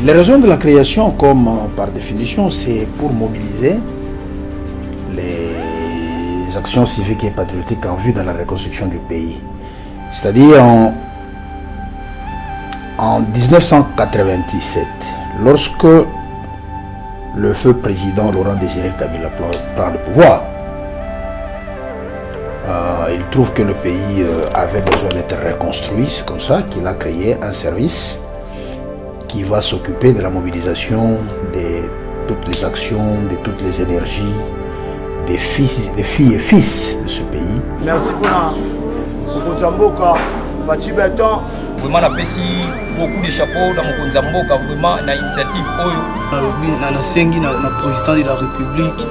Les raisons de la création, comme par définition, c'est pour mobiliser les actions civiques et patriotiques en vue de la reconstruction du pays. C'est-à-dire en 1997, lorsque le feu président Laurent Désiré Kabila prend le pouvoir, il trouve que le pays avait besoin d'être reconstruit. C'est comme ça qu'il a créé un service qui va s'occuper de la mobilisation de toutes les actions, de toutes les énergies des filles et fils de ce pays. Merci pour Mokonzamboka, Fachi Beton. Vraiment, on apprécie beaucoup de chapeaux dans Mokonzamboka, vraiment, une initiative. Le président de la République,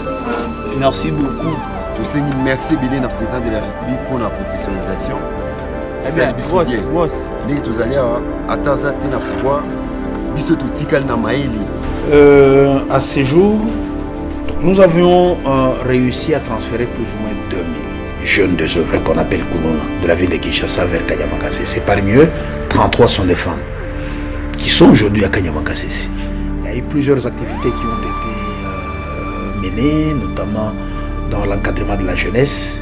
merci beaucoup. Merci bien au président de la République pour la professionnalisation. C'est le bisou bien. Nous tous allés à Tazate na pouvoir. À ce jour, nous avions réussi à transférer plus ou moins 2000 jeunes désœuvrés qu'on appelle Kounouna, de la ville de Kinshasa vers Kanyama-Kasese. Parmi eux, 33 sont des femmes qui sont aujourd'hui à Kanyama-Kasese. Il y a eu plusieurs activités qui ont été menées, notamment dans l'encadrement de la jeunesse,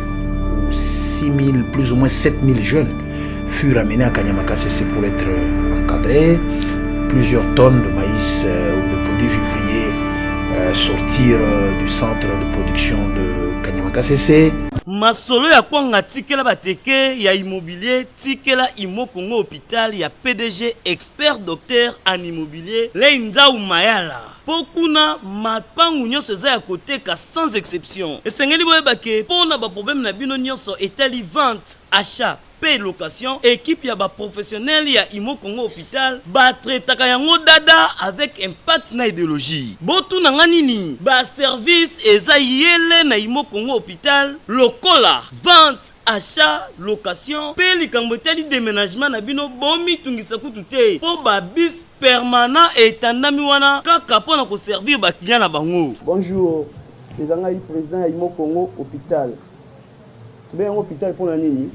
où 6000, plus ou moins 7000 jeunes furent amenés à Kanyama-Kasese pour être encadrés. Plusieurs tonnes de maïs ou de produits vivriers sortir du centre de production de Kanyama-Kasese. Masolo ya kwanga tikela bateke ya immobilier tikela Imo Congo hôpital ya PDG expert docteur en immobilier Leinza Umayala. Pokuna mapangu nyonso eza ya koteka sans exception. Esengeli boyebake pona ba problème na bino nyonso etali vente, achat, paie location, équipe ya ba professionnel ya Imo Congo hôpital ba traitaka yango dada avec impact na idéologie. Botu na nganini ba service eza yele na Imo Congo hôpital lokola vente, achat, location, paie likambo etali déménagement na bino bomi tungisa kutu te po ba bis permanent etandami wana kaka pona ko servir ba client na bango. Bonjour, les angai président ya Imo Congo hôpital. Tube yango hôpital pona nini?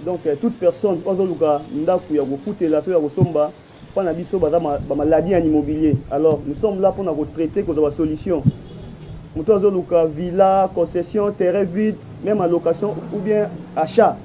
Donc toute personne ozoluka ndaku ya kofutela to ya kosomba pana biso baza ba maladie en immobilier. Alors nous sommes là pour nous traiter cause de solution. Nous ozoluka villa, concession, terrain vide, même en location ou bien achat.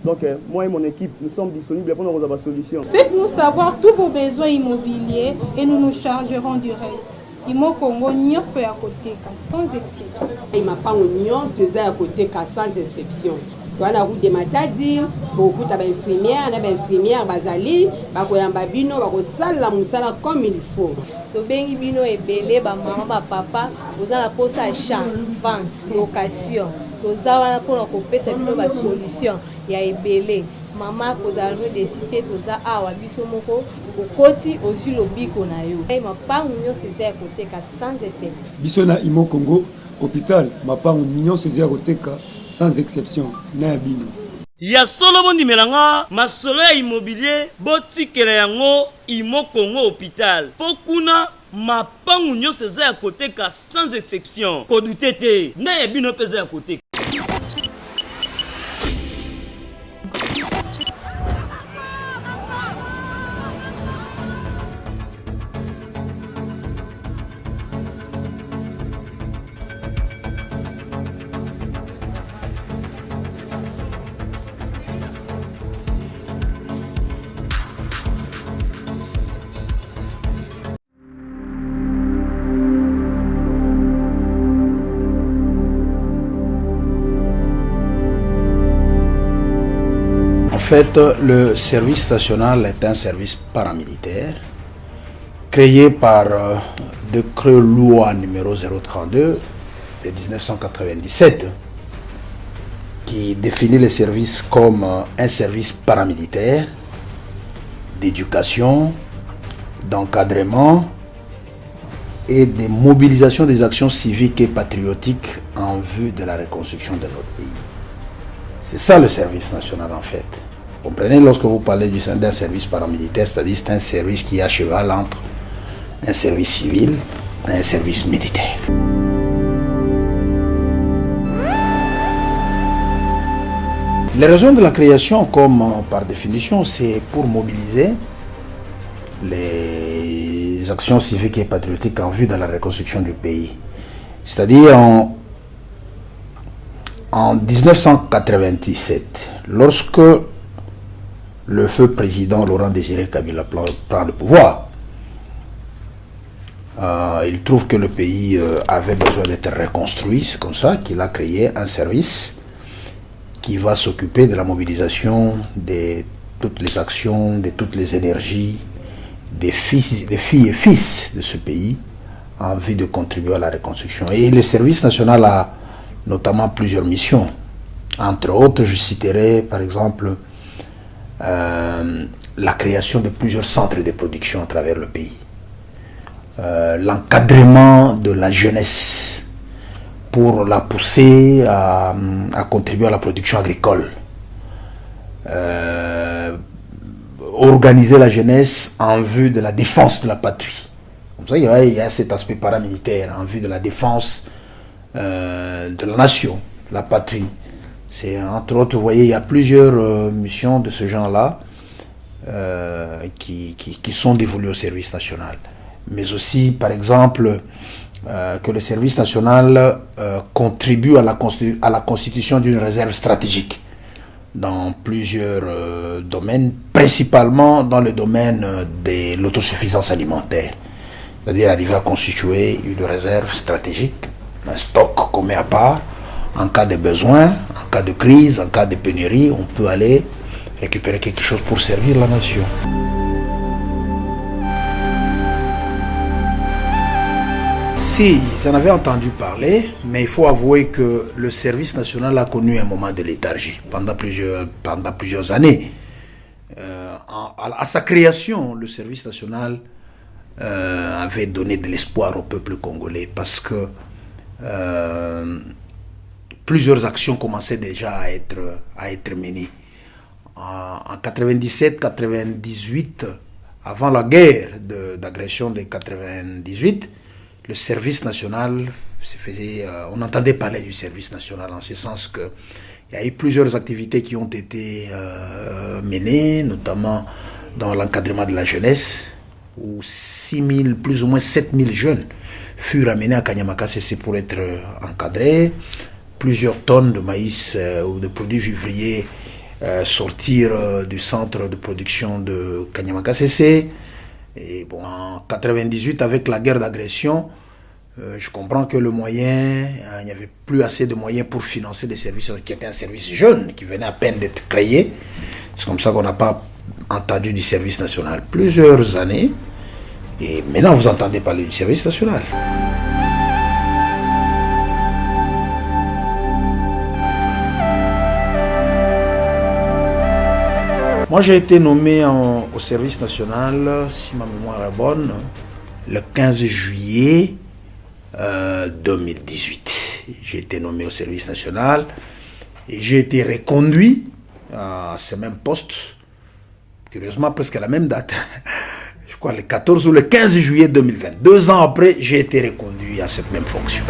Donc moi et mon équipe nous sommes disponibles pour nous avoir solution. Faites-nous savoir tous vos besoins immobiliers et nous nous chargerons du reste. Imo Congo nyonso ya koteka sans exception. Mapango nyonso eza ya koteka sans exception. Dans la route de Matadi, beaucoup d'infirmières, d'infirmières, bazali, bakoyamba bino, bakosala musala comme il faut. To bengi bino ebele ba maman ba papa, ozala posa achat, vente, location. Toza wana pona kopesa bino ba solution ya ebele. Mama kozala no de cité toza awa biso moko okoti ozu lobiko na yo. Mapangu nyonso eza koteka sans exception. Biso na Imo Congo hôpital, mapangu nyonso eza koteka sans exception na bino. Ya solo bondi melanga masolo ya immobilier botikela yango Imo Congo hôpital. Pokuna mapangu nyonso eza ya koteka sans exception. Kodutete na ya bino peza ya koteka. En fait, le service national est un service paramilitaire créé par décret loi numéro 032 de 1997 qui définit les services comme un service paramilitaire d'éducation, d'encadrement et de mobilisation des actions civiques et patriotiques en vue de la reconstruction de notre pays. C'est ça le service national en fait. Vous comprenez, lorsque vous parlez d'un service paramilitaire, c'est-à-dire c'est un service qui est à cheval entre un service civil et un service militaire. Les raisons de la création, comme par définition, c'est pour mobiliser les des actions civiques et patriotiques en vue de la reconstruction du pays. C'est-à-dire en 1997, lorsque le feu président Laurent Désiré Kabila prend le pouvoir, il trouve que le pays avait besoin d'être reconstruit. C'est comme ça qu'il a créé un service qui va s'occuper de la mobilisation de toutes les actions, de toutes les énergies des filles et fils de ce pays en vue de contribuer à la reconstruction. Et le service national a notamment plusieurs missions. Entre autres, je citerai par exemple la création de plusieurs centres de production à travers le pays. L'encadrement de la jeunesse pour la pousser à contribuer à la production agricole. Organiser la jeunesse en vue de la défense de la patrie. Comme ça, il y a cet aspect paramilitaire en vue de la défense de la nation, de la patrie. C'est entre autres, vous voyez, il y a plusieurs missions de ce genre-là qui sont dévolues au service national. Mais aussi, par exemple, que le service national contribue à la constitution d'une réserve stratégique dans plusieurs domaines, principalement dans le domaine de l'autosuffisance alimentaire. C'est-à-dire arriver à constituer une réserve stratégique, un stock qu'on met à part. En cas de besoin, en cas de crise, en cas de pénurie, on peut aller récupérer quelque chose pour servir la nation. Si, j'en avais entendu parler, mais il faut avouer que le service national a connu un moment de léthargie pendant plusieurs années. À sa création, le service national avait donné de l'espoir au peuple congolais parce que plusieurs actions commençaient déjà à être menées. En 97-98, avant la guerre d'agression de 98, le service national se faisait, on entendait parler du service national en ce sens que il y a eu plusieurs activités qui ont été menées, notamment dans l'encadrement de la jeunesse, où 6000, plus ou moins 7000 jeunes furent amenés à Kanyama-Kasese pour être encadrés. Plusieurs tonnes de maïs ou de produits vivriers sortir du centre de production de Kanyama-Kasese. Et bon, en 98, avec la guerre d'agression, je comprends que le moyen, il n'y avait plus assez de moyens pour financer des services qui étaient un service jeune, qui venait à peine d'être créé. C'est comme ça qu'on n'a pas entendu du service national plusieurs années. Et maintenant, vous entendez parler du service national. Moi, j'ai été nommé au service national, si ma mémoire est bonne, le 15 juillet 2018. J'ai été nommé au service national et j'ai été reconduit à ce même poste, curieusement presque à la même date, je crois le 14 ou le 15 juillet 2020. 2 ans après, j'ai été reconduit à cette même fonction.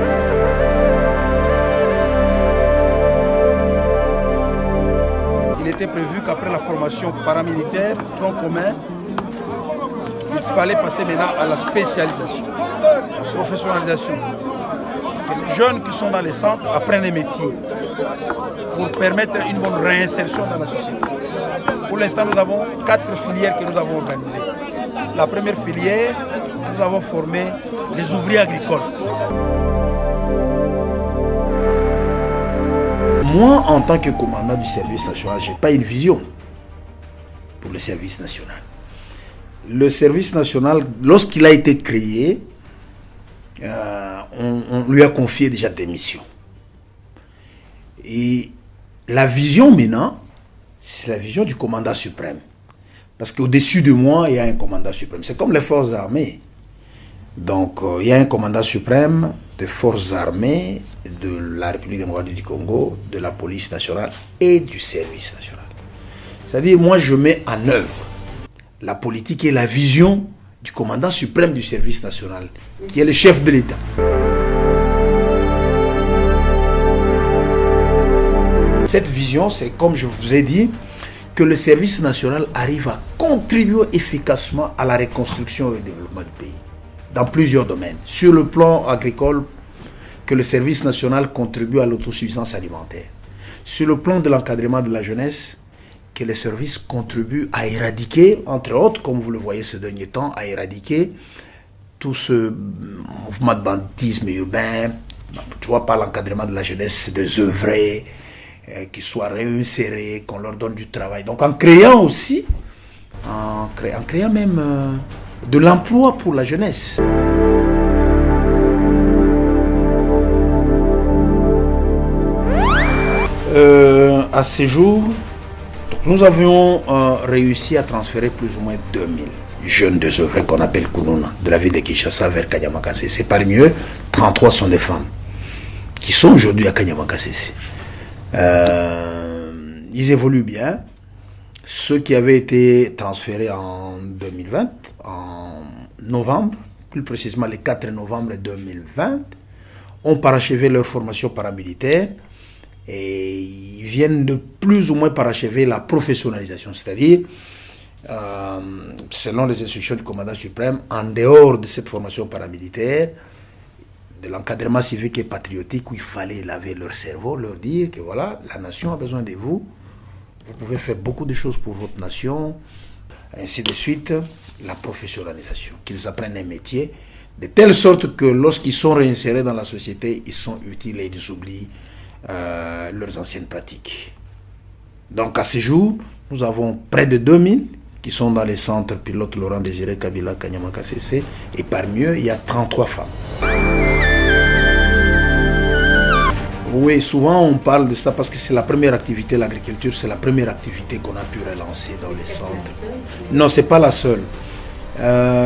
Il était prévu qu'après la formation paramilitaire, tronc commun, il fallait passer maintenant à la spécialisation, la professionnalisation. Que les jeunes qui sont dans les centres apprennent les métiers pour permettre une bonne réinsertion dans la société. Pour l'instant, nous avons 4 filières que nous avons organisées. La première filière, nous avons formé les ouvriers agricoles. Moi, en tant que commandant du service national, je n'ai pas une vision pour le service national. Le service national, lorsqu'il a été créé, on lui a confié déjà des missions. Et la vision maintenant, c'est la vision du commandant suprême. Parce qu'au-dessus de moi, il y a un commandant suprême. C'est comme les forces armées. Donc, il y a un commandant suprême des forces armées de la République démocratique du Congo, de la police nationale et du service national. C'est-à-dire, moi, je mets en œuvre la politique et la vision du commandant suprême du service national, qui est le chef de l'État. Cette vision, c'est comme je vous ai dit, que le service national arrive à contribuer efficacement à la reconstruction et au développement du pays, dans plusieurs domaines. Sur le plan agricole, que le service national contribue à l'autosuffisance alimentaire. Sur le plan de l'encadrement de la jeunesse, que les services contribuent à éradiquer, entre autres, comme vous le voyez ce dernier temps, à éradiquer tout ce mouvement de banditisme urbain, tu vois, par l'encadrement de la jeunesse, des œuvrés, qui soient réinsérés, qu'on leur donne du travail. Donc en créant aussi, en créant même de l'emploi pour la jeunesse. À ces jours, nous avions réussi à transférer plus ou moins 2000 jeunes désœuvrés qu'on appelle Kounouna, de la ville de Kinshasa vers Kanyama-Kasese. Parmi eux, 33 sont des femmes qui sont aujourd'hui à Kanyama-Kasese. Ils évoluent bien. Ceux qui avaient été transférés en 2020, en novembre, plus précisément le 4 novembre 2020, ont parachevé leur formation paramilitaire et ils viennent de plus ou moins parachever la professionnalisation, c'est-à-dire, selon les instructions du commandant suprême, en dehors de cette formation paramilitaire, de l'encadrement civique et patriotique où il fallait laver leur cerveau, leur dire que voilà, la nation a besoin de vous, vous pouvez faire beaucoup de choses pour votre nation, ainsi de suite, la professionnalisation, qu'ils apprennent un métier, de telle sorte que lorsqu'ils sont réinsérés dans la société, ils sont utiles et ils oublient leurs anciennes pratiques. Donc à ce jour, nous avons près de 2000 qui sont dans les centres pilotes Laurent Désiré Kabila, Kanyama-Kasese, et parmi eux, il y a 33 femmes. Oui, souvent on parle de ça parce que c'est la première activité, l'agriculture, c'est la première activité qu'on a pu relancer dans les centres. Non, c'est pas la seule.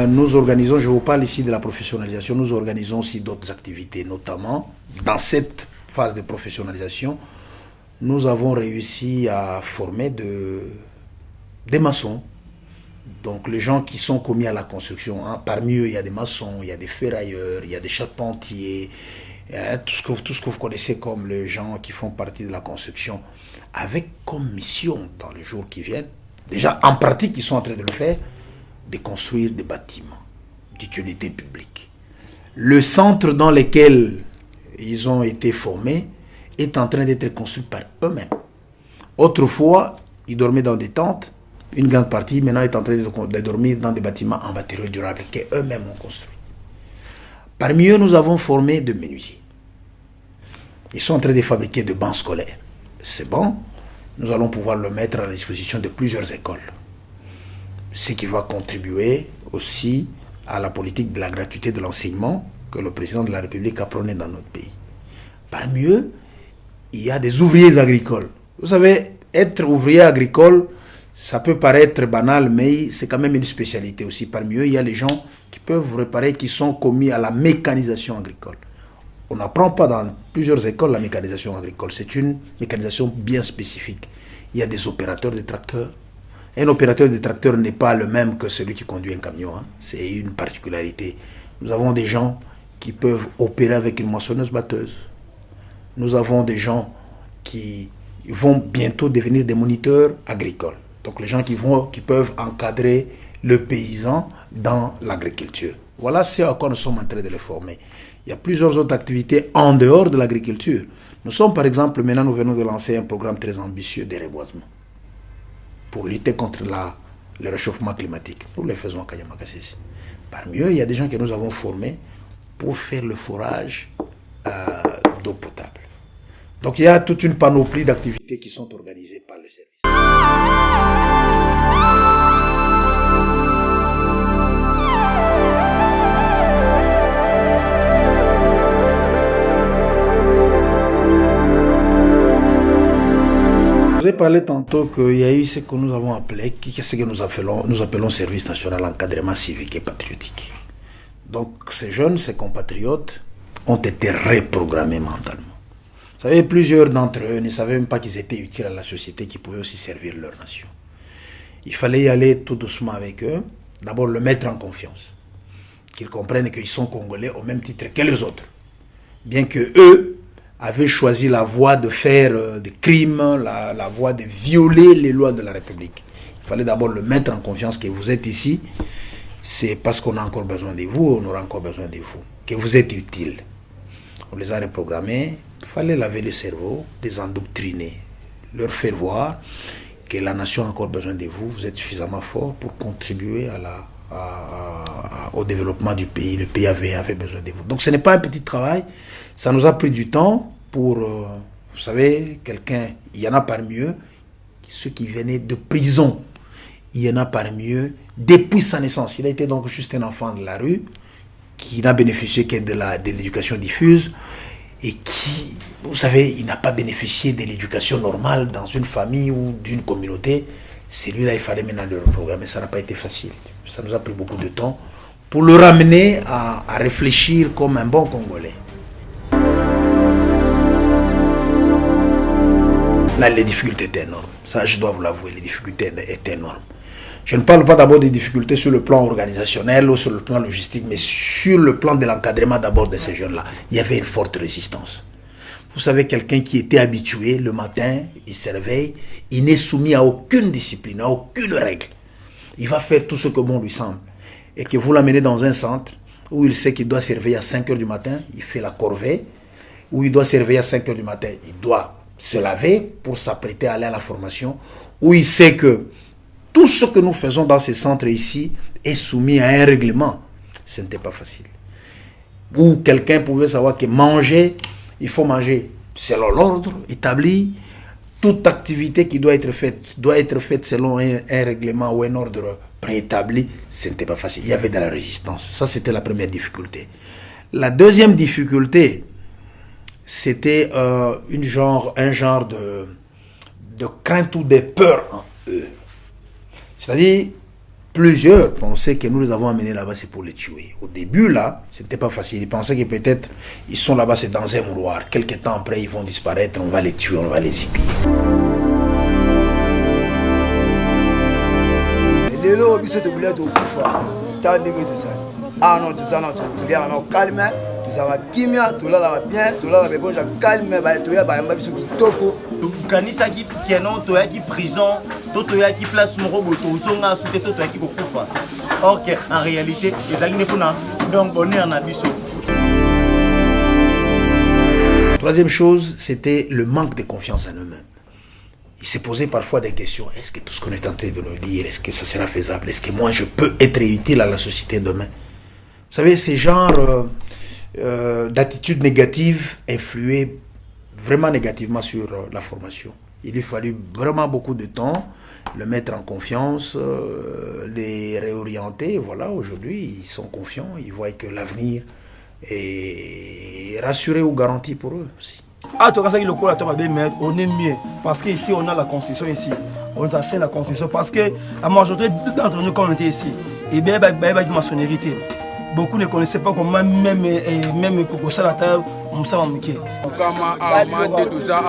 Nous organisons, je vous parle ici de la professionnalisation, nous organisons aussi d'autres activités, notamment dans cette phase de professionnalisation, nous avons réussi à former des maçons. Donc les gens qui sont commis à la construction, hein, parmi eux il y a des maçons, il y a des ferrailleurs, il y a des charpentiers, tout ce que vous connaissez comme les gens qui font partie de la construction, avec comme mission dans les jours qui viennent, déjà en pratique ils sont en train de le faire, de construire des bâtiments d'utilité publique. Le centre dans lequel ils ont été formés est en train d'être construit par eux-mêmes. Autrefois, ils dormaient dans des tentes. Une grande partie maintenant est en train de dormir dans des bâtiments en matériaux durables qu'eux-mêmes ont construits. Parmi eux, nous avons formé de menuisiers. Ils sont en train de fabriquer de bancs scolaires. C'est bon, nous allons pouvoir le mettre à la disposition de plusieurs écoles. Ce qui va contribuer aussi à la politique de la gratuité de l'enseignement que le président de la République a prôné dans notre pays. Parmi eux, il y a des ouvriers agricoles. Vous savez, être ouvrier agricole, ça peut paraître banal, mais c'est quand même une spécialité aussi. Parmi eux, il y a les gens qui peuvent réparer, qui sont commis à la mécanisation agricole. On n'apprend pas dans plusieurs écoles la mécanisation agricole. C'est une mécanisation bien spécifique. Il y a des opérateurs de tracteurs. Un opérateur de tracteur n'est pas le même que celui qui conduit un camion. Hein. C'est une particularité. Nous avons des gens qui peuvent opérer avec une moissonneuse-batteuse. Nous avons des gens qui vont bientôt devenir des moniteurs agricoles. Donc les gens qui peuvent encadrer le paysan dans l'agriculture. Voilà ce à quoi nous sommes en train de les former. Il y a plusieurs autres activités en dehors de l'agriculture. Nous sommes par exemple, maintenant nous venons de lancer un programme très ambitieux de reboisement pour lutter contre le réchauffement climatique. Nous le faisons à Kanyama-Kasese. Parmi eux, il y a des gens que nous avons formés pour faire le forage d'eau potable. Donc il y a toute une panoplie d'activités qui sont organisées par le service. Je vous ai parlé tantôt qu'il y a eu ce que nous avons appelé, ce que nous appelons service national encadrement civique et patriotique. Donc ces jeunes, ces compatriotes ont été reprogrammés mentalement. Vous savez, plusieurs d'entre eux ne savaient même pas qu'ils étaient utiles à la société, qu'ils pouvaient aussi servir leur nation. Il fallait y aller tout doucement avec eux, d'abord le mettre en confiance, qu'ils comprennent qu'ils sont Congolais au même titre que les autres. Bien que eux, avait choisi la voie de faire des crimes, la voie de violer les lois de la République. Il fallait d'abord le mettre en confiance que vous êtes ici. C'est parce qu'on a encore besoin de vous, on aura encore besoin de vous, que vous êtes utile. On les a reprogrammés, il fallait laver le cerveau, les endoctriner, leur faire voir que la nation a encore besoin de vous, vous êtes suffisamment fort pour contribuer au développement du pays. Le pays avait besoin de vous. Donc ce n'est pas un petit travail, ça nous a pris du temps pour, vous savez, quelqu'un, il y en a parmi eux, ceux qui venaient de prison, il y en a parmi eux, depuis sa naissance. Il a été donc juste un enfant de la rue, qui n'a bénéficié que de l'éducation diffuse, et qui, vous savez, il n'a pas bénéficié de l'éducation normale dans une famille ou d'une communauté. Celui-là, il fallait maintenant le reprogrammer. Ça n'a pas été facile. Ça nous a pris beaucoup de temps pour le ramener à réfléchir comme un bon Congolais. Là, les difficultés étaient énormes. Ça, je dois vous l'avouer, les difficultés étaient énormes. Je ne parle pas d'abord des difficultés sur le plan organisationnel ou sur le plan logistique, mais sur le plan de l'encadrement d'abord de ces jeunes-là. Il y avait une forte résistance. Vous savez, quelqu'un qui était habitué, le matin, il se réveille, il n'est soumis à aucune discipline, à aucune règle. Il va faire tout ce que bon lui semble. Et que vous l'amenez dans un centre où il sait qu'il doit se réveiller à 5 h du matin, il fait la corvée, où il doit se réveiller à 5 h du matin, il doit se laver pour s'apprêter à aller à la formation, où il sait que tout ce que nous faisons dans ces centres ici est soumis à un règlement. Ce n'était pas facile. Où quelqu'un pouvait savoir que manger, il faut manger selon l'ordre établi. Toute activité qui doit être faite selon un règlement ou un ordre préétabli. Ce n'était pas facile. Il y avait de la résistance. Ça, c'était la première difficulté. La deuxième difficulté, c'était un genre de crainte ou de peur en eux. C'est-à-dire, plusieurs pensaient que nous les avons amenés là-bas, c'est pour les tuer. Au début, là, c'était pas facile. Ils pensaient que peut-être, ils sont là-bas, c'est dans un mouroir. Quelque temps après, ils vont disparaître, on va les tuer, on va les épier. Ah non, tout ça, non, tout ça, non, calme, tout ça va kimia, tout là va bien, tout là va bon, calme, tout là va bien, tout toko. Kanisa qui kenon, to qui prison, to qui place morobo, to zonga, sous to qui kokufa. Or que en réalité, les alliés kuna donc bonheur na biso. Troisième chose, c'était le manque de confiance en eux-mêmes. Ils se posaient parfois des questions. Est-ce que tout ce qu'on est en train de nous dire, est-ce que ça sera faisable? Est-ce que moi je peux être utile à la société demain? Vous savez, ces genres d'attitudes négatives influaient vraiment négativement sur la formation. Il lui fallut vraiment beaucoup de temps, le mettre en confiance, les réorienter. Voilà, aujourd'hui, ils sont confiants, ils voient que l'avenir est rassuré ou garanti pour eux aussi. Ah, tu as le coup, on est mieux. Parce qu'ici, on a la constitution ici. On enseigne la constitution. Parce que la majorité d'entre nous, quand on était ici, et bien, il y a une maçonnerie. Beaucoup ne connaissaient pas comment même Kokosa la table, on s'en va miquer. Comme à Mande, tout ça,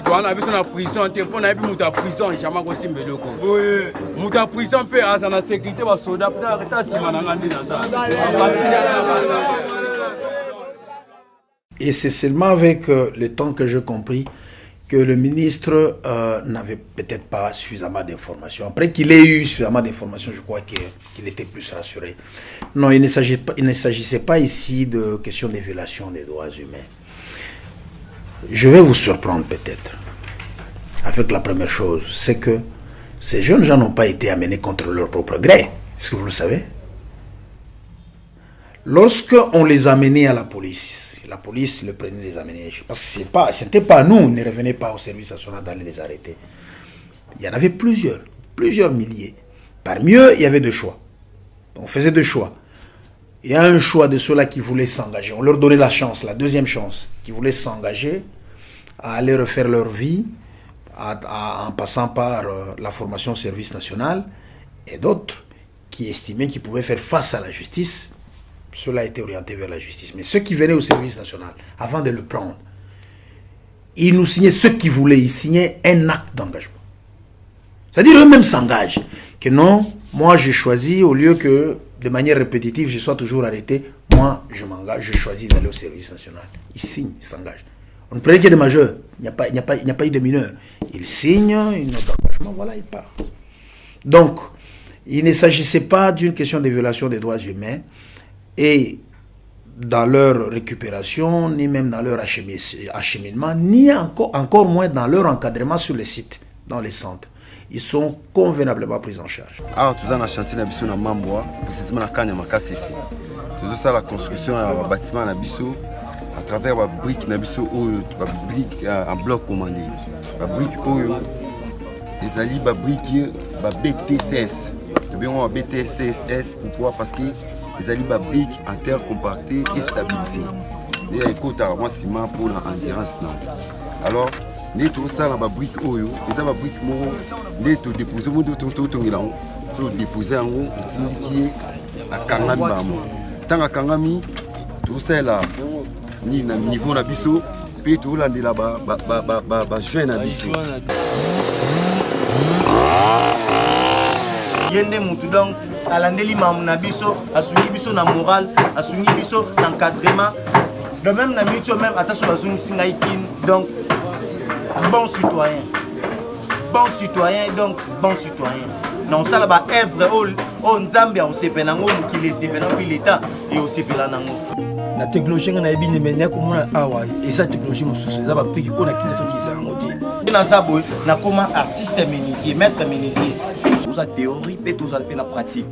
on a vu la prison, on a vu la prison, jamais qu'on s'y met le coup. Oui, la prison peut avoir la sécurité, parce que soldat peut arrêter à Et c'est seulement avec le temps que j'ai compris que le ministre n'avait peut-être pas suffisamment d'informations. Après qu'il ait eu suffisamment d'informations, je crois qu'il était plus rassuré. Non, il ne s'agissait pas ici de question de violation des droits humains. Je vais vous surprendre peut-être avec la première chose, c'est que ces jeunes gens n'ont pas été amenés contre leur propre gré. Est-ce que vous le savez? Lorsqu'on les amenait à la police le prenait, les amenait. Parce que ce n'était pas nous, on ne revenait pas au service national d'aller les arrêter. Il y en avait plusieurs milliers. Parmi eux, il y avait deux choix. On faisait deux choix. Il y a un choix de ceux-là qui voulaient s'engager. On leur donnait la chance, la deuxième chance, qui voulaient s'engager à aller refaire leur vie en passant par la formation au service national, et d'autres qui estimaient qu'ils pouvaient faire face à la justice. Cela a été orienté vers la justice. Mais ceux qui venaient au service national, avant de le prendre, ils nous signaient, ceux qui voulaient, ils signaient un acte d'engagement. C'est-à-dire eux-mêmes s'engagent. Que non, moi j'ai choisi, au lieu que de manière répétitive, je sois toujours arrêté, moi je m'engage, je choisis d'aller au service national. Ils signent, ils s'engagent. On ne prenait que des majeurs. Il n'y a pas eu de mineurs. Ils signent une note d'engagement, voilà, ils partent. Donc, il ne s'agissait pas d'une question de violation des droits humains et dans leur récupération, ni même dans leur acheminement, ni encore moins dans leur encadrement sur les sites, dans les centres. Ils sont convenablement pris en charge. Alors, tout ça, on a chantier na biso na Mamboa, précisément na Kanya Makasi ici. Tout ça, la construction d'un bâtiment na biso, à travers la brique na biso, la brique en bloc commandé. La brique, les alliés, la brique, la BTCS. Nous avons un BTCS pourquoi? Parce que les alliés, la brique en terre compactée et stabilisée. Il y a un côté à moi ciment pour l'endurance. Alors, nous avons ça dans la brique, et la brique, nous avons déposé, nous avons déposé en haut, qui est à Kangami. Tant à Kangami, tout ça là, ni na niveau na biso, puis tout là, là, juin na biso. Yende mutu donc alandeli mamu na biso, asungi biso na moral, asungi biso na encadrement. De même na minute même attention bazungi singa ikin donc bon citoyen. Bon citoyen donc bon citoyen. Non ça là ba œuvre on Zambia au sepena ngo mukile sepena puis l'état et au sepela nango. La technologie na ebini mena ko mona awa et sa technologie mosusu za ba piki ko na kinto kiza ngoti. Na zabo na comme artiste menuisier, maître menuisier. Sous la théorie peut tous aller na pratique.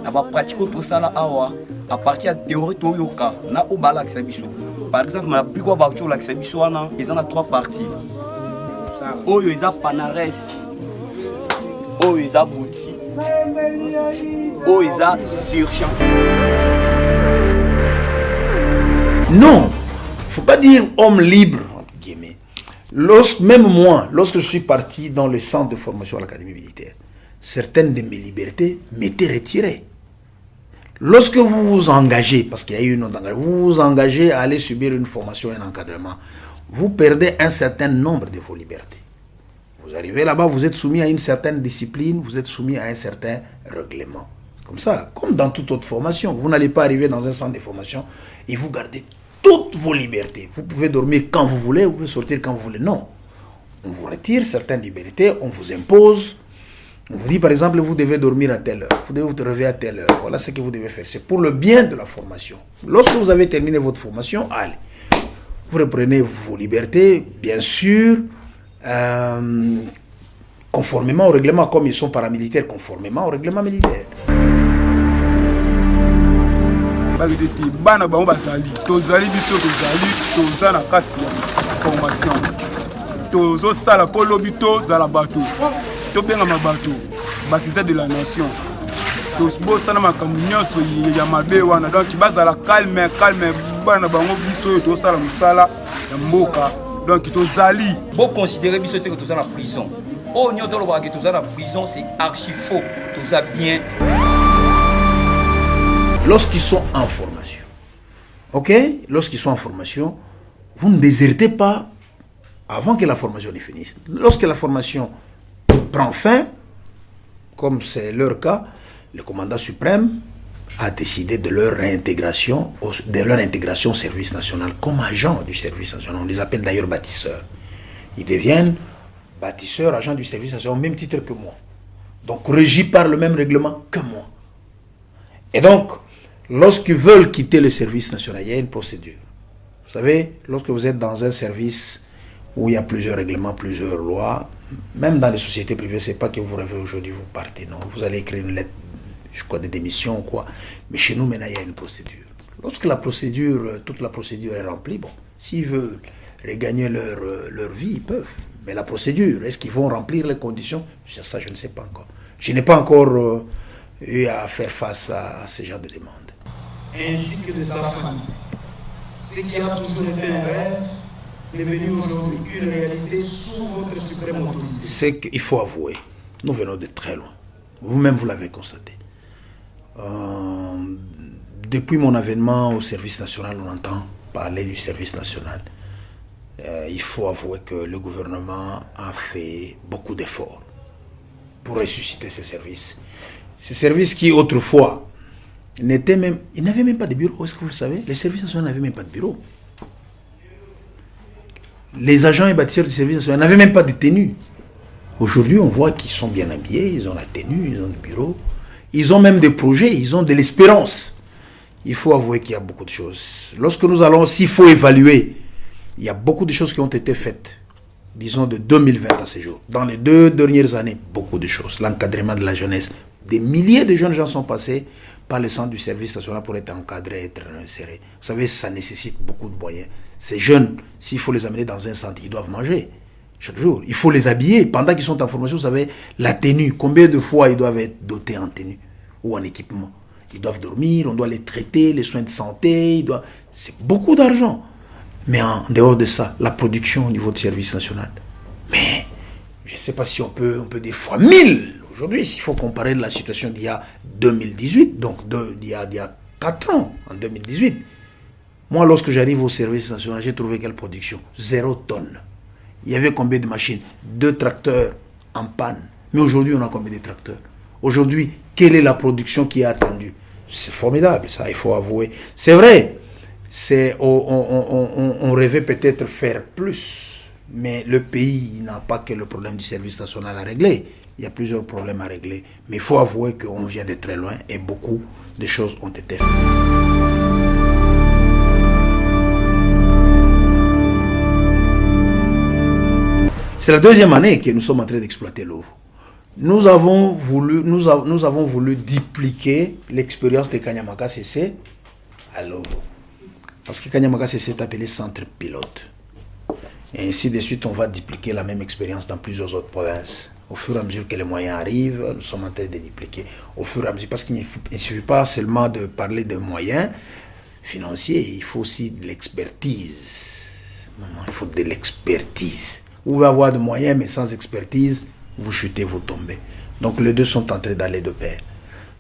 Na ba pratique tout ça là awa à partir de théorie to yoka na obala kisabiso. Par exemple na biko ba cho la kisabiso wana ils en a trois parties. Oyo ils a panares. Oyo ils a bouti. Oyo ils a surchamp. Non, il ne faut pas dire homme libre, entre guillemets. Même moi, lorsque je suis parti dans le centre de formation à l'Académie militaire, certaines de mes libertés m'étaient retirées. Lorsque vous vous engagez, parce qu'il y a eu une autre engagement, vous vous engagez à aller subir une formation et un encadrement, vous perdez un certain nombre de vos libertés. Vous arrivez là-bas, vous êtes soumis à une certaine discipline, vous êtes soumis à un certain règlement. Comme ça, comme dans toute autre formation. Vous n'allez pas arriver dans un centre de formation et vous gardez toutes vos libertés. Vous pouvez dormir quand vous voulez, vous pouvez sortir quand vous voulez. Non. On vous retire certaines libertés, on vous impose. On vous dit par exemple, vous devez dormir à telle heure, vous devez vous réveiller à telle heure. Voilà ce que vous devez faire. C'est pour le bien de la formation. Lorsque vous avez terminé votre formation, allez. Vous reprenez vos libertés, bien sûr, conformément au règlement, comme ils sont paramilitaires, conformément au règlement militaire. Bana bango bazali tozali biso tozali toza na kati ya formation tozosala kolobi tozala bato tobengama bato baptisé de la nation tobosana makambo nyonso ya mabe wana donc bazala calme bana bango biso oyo tozosala mosala ya mboka donc tozali boconsidérer biso te que toza na prison oyo nyonso tolobaka ke toza na prison c'est archi faux toza bien. Lorsqu'ils sont en formation, ok? Lorsqu'ils sont en formation, vous ne désertez pas avant que la formation ne finisse. Lorsque la formation prend fin, comme c'est leur cas, le commandant suprême a décidé de leur réintégration, au service national comme agent du service national. On les appelle d'ailleurs bâtisseurs. Ils deviennent bâtisseurs, agents du service national, au même titre que moi. Donc régis par le même règlement que moi. Et donc, lorsqu'ils veulent quitter le service national, il y a une procédure. Vous savez, lorsque vous êtes dans un service où il y a plusieurs règlements, plusieurs lois, même dans les sociétés privées, ce n'est pas que vous rêvez aujourd'hui, vous partez, non. Vous allez écrire une lettre, je crois, de démission ou quoi. Mais chez nous, maintenant, il y a une procédure. Lorsque la procédure, toute la procédure est remplie, bon, s'ils veulent regagner leur vie, ils peuvent. Mais la procédure, est-ce qu'ils vont remplir les conditions? Ça, je ne sais pas encore. Je n'ai pas encore eu à faire face à ce genre de demande. Ainsi que de sa famille. Ce qui a toujours été un rêve, devenu aujourd'hui une réalité sous votre suprême autorité. C'est qu'il faut avouer, nous venons de très loin. Vous-même, vous l'avez constaté. Depuis mon avènement au service national, on entend parler du service national. Il faut avouer que le gouvernement a fait beaucoup d'efforts pour ressusciter ces services. Ces services qui, autrefois, il n'avait même pas de bureau. Est-ce que vous le savez? Les services nationaux n'avaient même pas de bureau. Les agents et bâtisseurs du service national n'avaient même pas de tenue. Aujourd'hui, on voit qu'ils sont bien habillés, ils ont la tenue, ils ont le bureau, ils ont même des projets, ils ont de l'espérance. Il faut avouer qu'il y a beaucoup de choses. Lorsque nous allons, s'il faut évaluer, il y a beaucoup de choses qui ont été faites, disons de 2020 à ce jour. Dans les 2 dernières années, beaucoup de choses. L'encadrement de la jeunesse. Des milliers de jeunes gens sont passés par le centre du service national pour être encadrés, être insérés. Vous savez, ça nécessite beaucoup de moyens. Ces jeunes, s'il faut les amener dans un centre, ils doivent manger chaque jour. Il faut les habiller. Pendant qu'ils sont en formation, vous savez, la tenue, combien de fois ils doivent être dotés en tenue ou en équipement. Ils doivent dormir, on doit les traiter, les soins de santé, c'est beaucoup d'argent. Mais en dehors de ça, la production au niveau du service national. Mais je ne sais pas si on peut dire fois 1000 aujourd'hui, s'il faut comparer la situation d'il y a 2018, donc d'il y a 4 ans, en 2018. Moi, lorsque j'arrive au service national, j'ai trouvé quelle production? 0 tonnes. Il y avait combien de machines? 2 tracteurs en panne. Mais aujourd'hui, on a combien de tracteurs? Aujourd'hui, quelle est la production qui est attendue? C'est formidable, ça, il faut avouer. C'est vrai, on rêvait peut-être faire plus, mais le pays n'a pas que le problème du service national à régler. Il y a plusieurs problèmes à régler. Mais il faut avouer qu'on vient de très loin et beaucoup de choses ont été faites. C'est la 2e année que nous sommes en train d'exploiter l'OVO. Nous avons voulu dupliquer l'expérience de Kanyamaka CC à l'OVO. Parce que Kanyamaka CC est appelé centre pilote. Et ainsi de suite, on va dupliquer la même expérience dans plusieurs autres provinces. Au fur et à mesure que les moyens arrivent, nous sommes en train de dupliquer. Au fur et à mesure, parce qu'il ne suffit pas seulement de parler de moyens financiers, il faut aussi de l'expertise. Il faut de l'expertise. Vous pouvez avoir de moyens, mais sans expertise, vous chutez, vous tombez. Donc les deux sont en train d'aller de pair.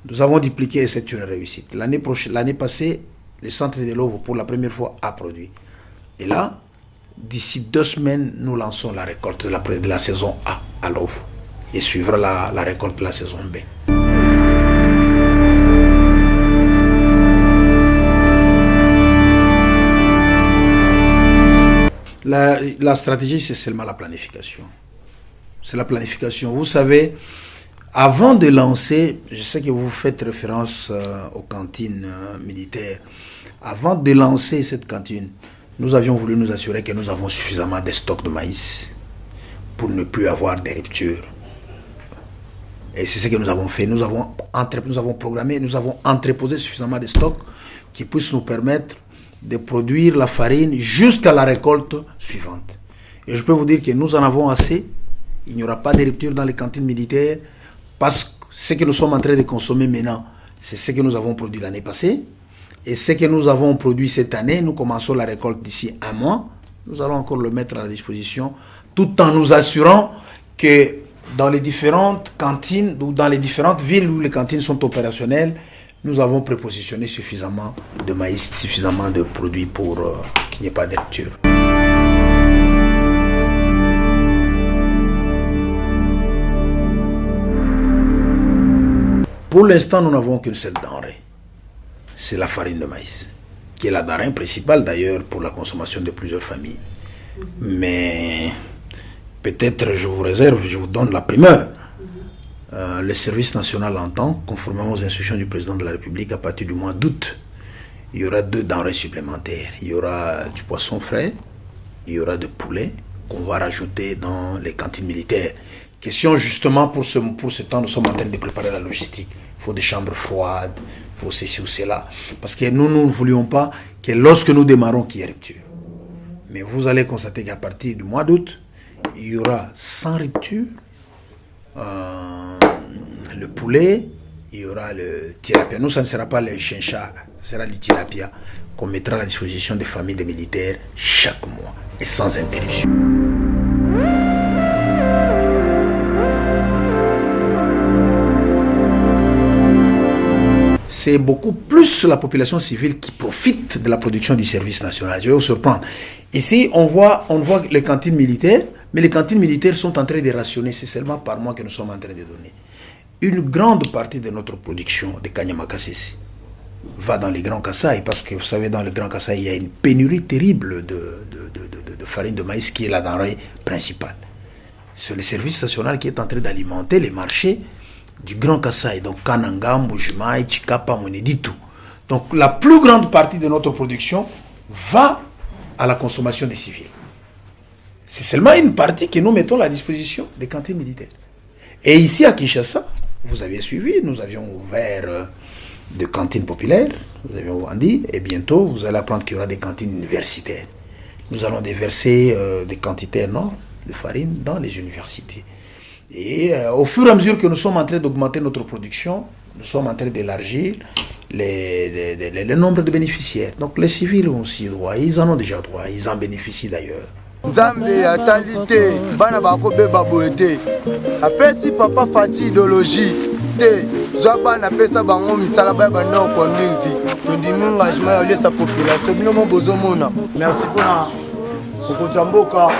Nous avons dupliqué et c'est une réussite. L'année passée, le centre de l'OVO pour la première fois a produit. Et là, d'ici 2 semaines, nous lançons la récolte de la saison A à l'OVO. Et suivra la récolte de la saison B. La stratégie, c'est seulement la planification. C'est la planification. Vous savez, avant de lancer, je sais que vous faites référence aux cantines militaires. Avant de lancer cette cantine, nous avions voulu nous assurer que nous avons suffisamment de stocks de maïs pour ne plus avoir de ruptures. Et c'est ce que nous avons fait. Nous avons programmé, nous avons entreposé suffisamment de stocks qui puissent nous permettre de produire la farine jusqu'à la récolte suivante. Et je peux vous dire que nous en avons assez. Il n'y aura pas de rupture dans les cantines militaires parce que ce que nous sommes en train de consommer maintenant, c'est ce que nous avons produit l'année passée. Et ce que nous avons produit cette année, nous commençons la récolte d'ici 1 mois. Nous allons encore le mettre à la disposition tout en nous assurant que dans les différentes cantines ou dans les différentes villes où les cantines sont opérationnelles, nous avons prépositionné suffisamment de maïs, suffisamment de produits pour qu'il n'y ait pas de rupture. Pour l'instant, nous n'avons qu'une seule denrée. C'est la farine de maïs, qui est la denrée principale d'ailleurs pour la consommation de plusieurs familles. Mais peut-être je vous réserve, je vous donne la primeur. Le service national entend, conformément aux instructions du président de la République, à partir du mois d'août, il y aura 2 denrées supplémentaires. Il y aura du poisson frais, il y aura du poulet qu'on va rajouter dans les cantines militaires. Question justement pour ce temps, nous sommes en train de préparer la logistique. Il faut des chambres froides, il faut ceci ou cela. Parce que nous ne voulions pas que lorsque nous démarrons qu'il y ait rupture. Mais vous allez constater qu'à partir du mois d'août, il y aura sans rupture le poulet, il y aura le tilapia. Nous, ça ne sera pas le chinchard, ce sera le tilapia qu'on mettra à la disposition des familles des militaires chaque mois et sans interruption. C'est beaucoup plus la population civile qui profite de la production du service national. Je vais vous surprendre. Ici, on voit les cantines militaires, mais les cantines militaires sont en train de rationner. C'est seulement par mois que nous sommes en train de donner. Une grande partie de notre production de Kanyamaka CC va dans les Grands Kasaï, parce que vous savez, dans les Grands Kasaï, il y a une pénurie terrible de farine de maïs qui est la denrée principale. C'est le service national qui est en train d'alimenter les marchés du Grand Kasaï, donc Kananga, Mbujimaï, Chikapa, Monedi, tout. Donc la plus grande partie de notre production va à la consommation des civils. C'est seulement une partie que nous mettons à la disposition des cantines militaires. Et ici à Kinshasa, vous avez suivi, nous avions ouvert des cantines populaires, nous avions vendu, et bientôt vous allez apprendre qu'il y aura des cantines universitaires. Nous allons déverser des quantités énormes de farine dans les universités. Et au fur et à mesure que nous sommes en train d'augmenter notre production, nous sommes en train d'élargir le nombre de bénéficiaires. Donc les civils ont aussi droit, ils en ont déjà droit, ils en bénéficient d'ailleurs. Nzambe atali te bana bakobeba boye te apesi papa fati idéologie te zwa bana pesa bango misala baya banda okonduire vie tondimi engagement ya olesa population bino mo bozomona. Merci mpona mokonzi ya mboka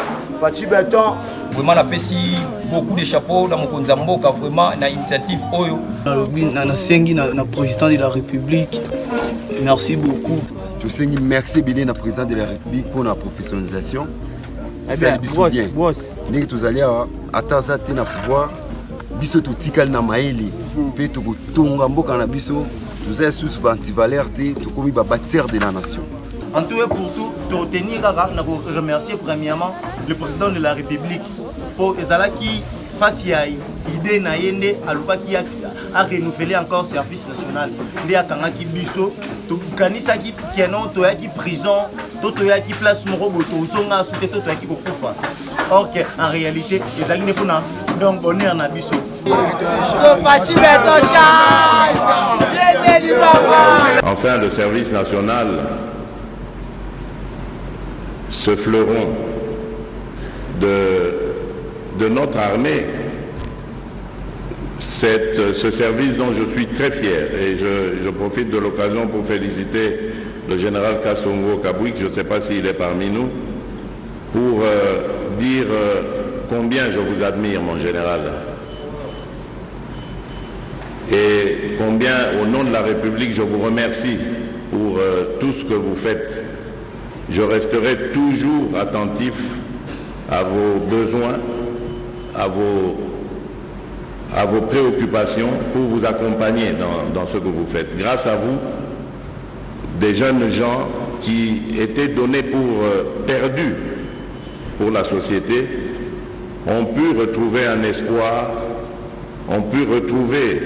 Fati Beton. Vraiment napesi beaucoup de chapeaux dans mokonzi ya mboka vraiment na initiative oyo nasengi na président de la République. Merci beaucoup. Tosengi merci bien na président de la République pour la professionnalisation. C'est bien. Nous tous allés à Tazate na pouvoir. Biso to tikal na maeli. Pe to tonga mboka na biso. Nous sommes sous anti-valeur to komi ba bâtir de la nation. En tout et pour tout, to tenir à remercier premièrement le président de la République pour ezalaki face à idée na yende aluka qui a renouvelé encore service national. Ndi akangaki biso to kanisa ki kenon to yaki prison. Toto yaki place moko boto zonga soute toto yaki kokufa. Or que en réalité les alliés kuna donc bonheur na biso. Enfin le service national, ce fleuron de notre armée, ce service dont je suis très fier et je profite de l'occasion pour féliciter le général Kassongo Kabouik, je ne sais pas s'il est parmi nous, pour dire combien je vous admire, mon général, et combien, au nom de la République, je vous remercie pour tout ce que vous faites. Je resterai toujours attentif à vos besoins, à vos préoccupations pour vous accompagner dans ce que vous faites. Grâce à vous, des jeunes gens qui étaient donnés pour perdus pour la société ont pu retrouver un espoir, ont pu retrouver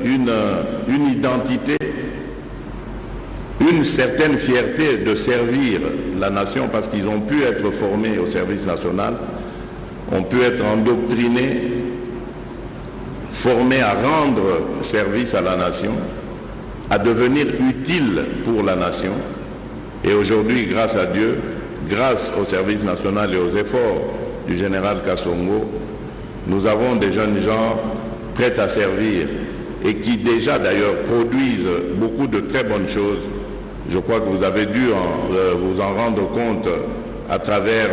une identité, une certaine fierté de servir la nation parce qu'ils ont pu être formés au service national, ont pu être endoctrinés, formés à rendre service à la nation, à devenir utile pour la nation. Et aujourd'hui, grâce à Dieu, grâce au service national et aux efforts du général Kassongo, nous avons des jeunes gens prêts à servir et qui déjà d'ailleurs produisent beaucoup de très bonnes choses. Je crois que vous avez dû vous en rendre compte à travers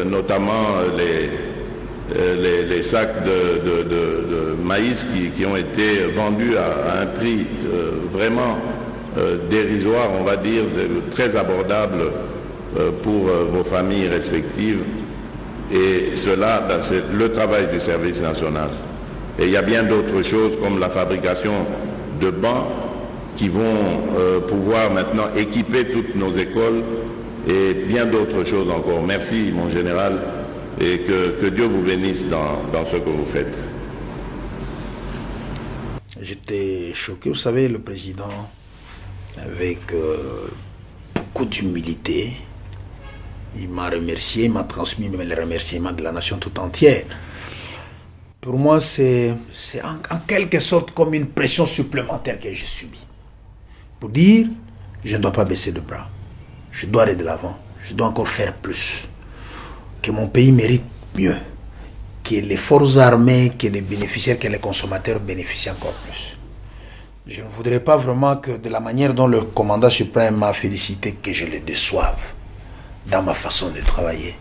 notamment les sacs de maïs qui ont été vendus à un prix vraiment dérisoire, on va dire, très abordable pour vos familles respectives. Et cela, c'est le travail du service national. Et il y a bien d'autres choses comme la fabrication de bancs qui vont pouvoir maintenant équiper toutes nos écoles et bien d'autres choses encore. Merci mon général et que Dieu vous bénisse dans ce que vous faites. J'étais choqué, vous savez, le président, avec beaucoup d'humilité, il m'a remercié, il m'a transmis même les remerciements de la nation tout entière. Pour moi, c'est en quelque sorte comme une pression supplémentaire que j'ai subie. Pour dire, je ne dois pas baisser de bras. Je dois aller de l'avant. Je dois encore faire plus. Que mon pays mérite mieux. Que les forces armées, que les bénéficiaires, que les consommateurs bénéficient encore plus. Je ne voudrais pas vraiment que de la manière dont le commandant suprême m'a félicité, que je le déçoive dans ma façon de travailler.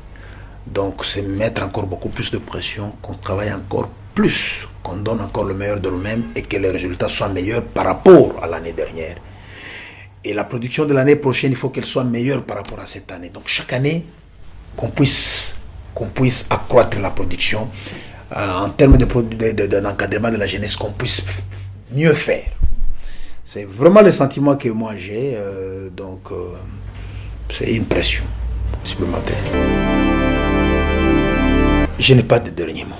Donc c'est mettre encore beaucoup plus de pression, qu'on travaille encore plus, qu'on donne encore le meilleur de nous-mêmes et que les résultats soient meilleurs par rapport à l'année dernière. Et la production de l'année prochaine, il faut qu'elle soit meilleure par rapport à cette année. Donc chaque année, qu'on puisse accroître la production en termes d'encadrement de la jeunesse, qu'on puisse mieux faire. C'est vraiment le sentiment que moi j'ai. C'est une pression supplémentaire. Je n'ai pas de dernier mot.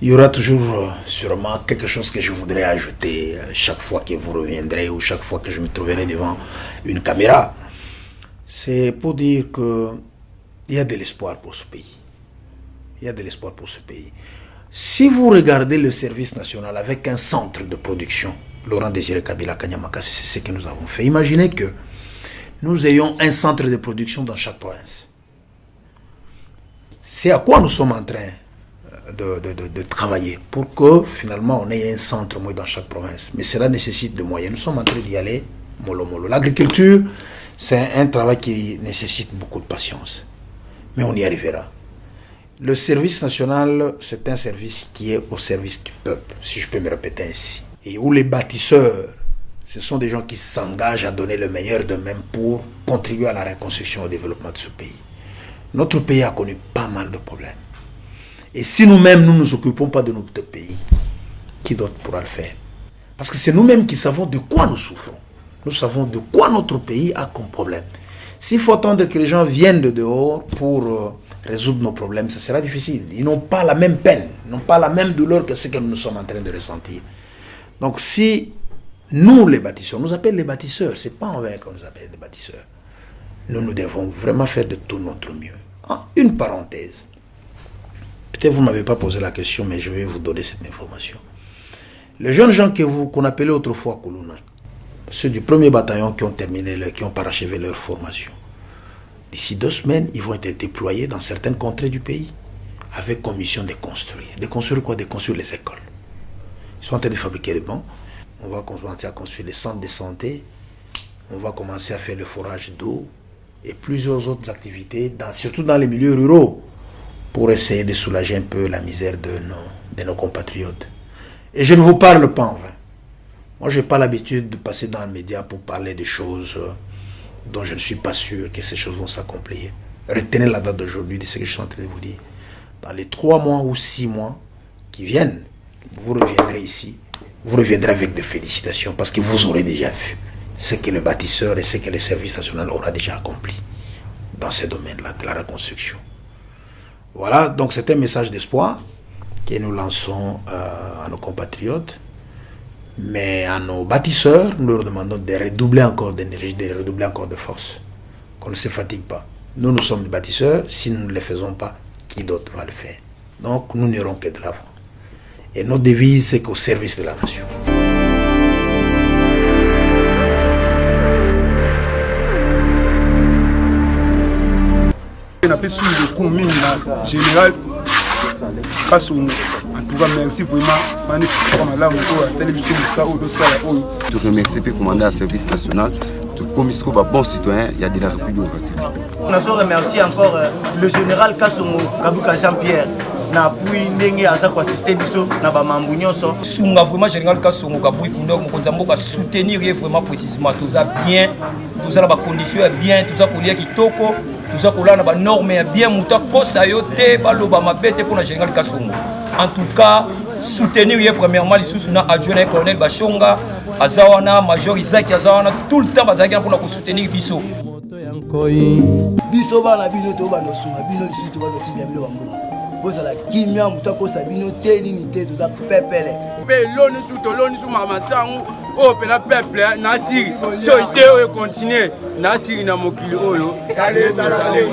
Il y aura toujours sûrement quelque chose que je voudrais ajouter chaque fois que vous reviendrez ou chaque fois que je me trouverai devant une caméra. C'est pour dire qu'il y a de l'espoir pour ce pays. Il y a de l'espoir pour ce pays. Si vous regardez le service national avec un centre de production, Laurent Désiré Kabila Kanyamaka, c'est ce que nous avons fait. Imaginez que nous ayons un centre de production dans chaque province. C'est à quoi nous sommes en train de travailler pour que finalement on ait un centre dans chaque province. Mais cela nécessite de moyens. Nous sommes en train d'y aller mollo mollo. L'agriculture, c'est un travail qui nécessite beaucoup de patience. Mais on y arrivera. Le service national, c'est un service qui est au service du peuple, si je peux me répéter ainsi. Et où les bâtisseurs, ce sont des gens qui s'engagent à donner le meilleur d'eux-mêmes pour contribuer à la reconstruction et au développement de ce pays. Notre pays a connu pas mal de problèmes. Et si nous-mêmes, nous ne nous occupons pas de notre pays, qui d'autre pourra le faire? Parce que c'est nous-mêmes qui savons de quoi nous souffrons. Nous savons de quoi notre pays a comme problème. S'il faut attendre que les gens viennent de dehors pour résoudre nos problèmes, ça sera difficile. Ils n'ont pas la même peine, ils n'ont pas la même douleur que ce que nous sommes en train de ressentir. Donc si nous, les bâtisseurs, nous appelons les bâtisseurs, c'est pas envers qu'on nous appelle les bâtisseurs. Nous devons vraiment faire de tout notre mieux. Une parenthèse. Peut-être vous ne m'avez pas posé la question, mais je vais vous donner cette information. Les jeunes gens qu'on appelait autrefois Koulouna, ceux du premier bataillon qui ont parachevé leur formation, d'ici 2 semaines, ils vont être déployés dans certaines contrées du pays, avec comme mission de construire. De construire quoi? De construire les écoles. Ils sont en train de fabriquer les bancs. On va commencer à construire les centres de santé. On va commencer à faire le forage d'eau et plusieurs autres activités, surtout dans les milieux ruraux, pour essayer de soulager un peu la misère de nos compatriotes. Et je ne vous parle pas en vain. Moi, je n'ai pas l'habitude de passer dans les médias pour parler des choses dont je ne suis pas sûr que ces choses vont s'accomplir. Retenez la date d'aujourd'hui de ce que je suis en train de vous dire. Dans les 3 mois ou 6 mois qui viennent, vous reviendrez ici. Vous reviendrez avec des félicitations parce que vous aurez déjà vu ce que le bâtisseur et ce que le service national aura déjà accompli dans ces domaines-là de la reconstruction. Voilà, donc c'est un message d'espoir que nous lançons à nos compatriotes, mais à nos bâtisseurs, nous leur demandons de redoubler encore d'énergie, de redoubler encore de force, qu'on ne se fatigue pas. Nous sommes des bâtisseurs, si nous ne le faisons pas, qui d'autre va le faire? Donc nous n'irons que de l'avant. Et notre devise, c'est qu'au service de la nation. On appelle sous le coup général Kassoumou. En tout cas, merci vraiment. Je remercie le commandant du service national. Comme il est un bon citoyen, il y a de la République. On remercie encore le général Kassoumou, Kabuka Jean-Pierre. Na pui ndenge aza ko assister biso na ba mambu nyonso sunga vraiment général Kasongo kabui kundok mokonza mboka soutenir vraiment précisément tout ça bien tout ça na ba conditions bien tout ça kolia kitoko tout ça kola na ba normes bien muta kosa yo te baloba mabete pour na général Kasongo. En tout cas soutenir premièrement lisusu na adjoint colonel Bashonga azawana major Isaac azawana tout le temps bazaki pour na soutenir biso biso bana bino to bano sunga bino lisusu to bano tibia bino bambo. Vous avez kimia mutako sabino te nini te to za pepele be loni su to loni su mama tangu o pe na peuple na siri so ite o continuer na siri na mokili oyo allez allez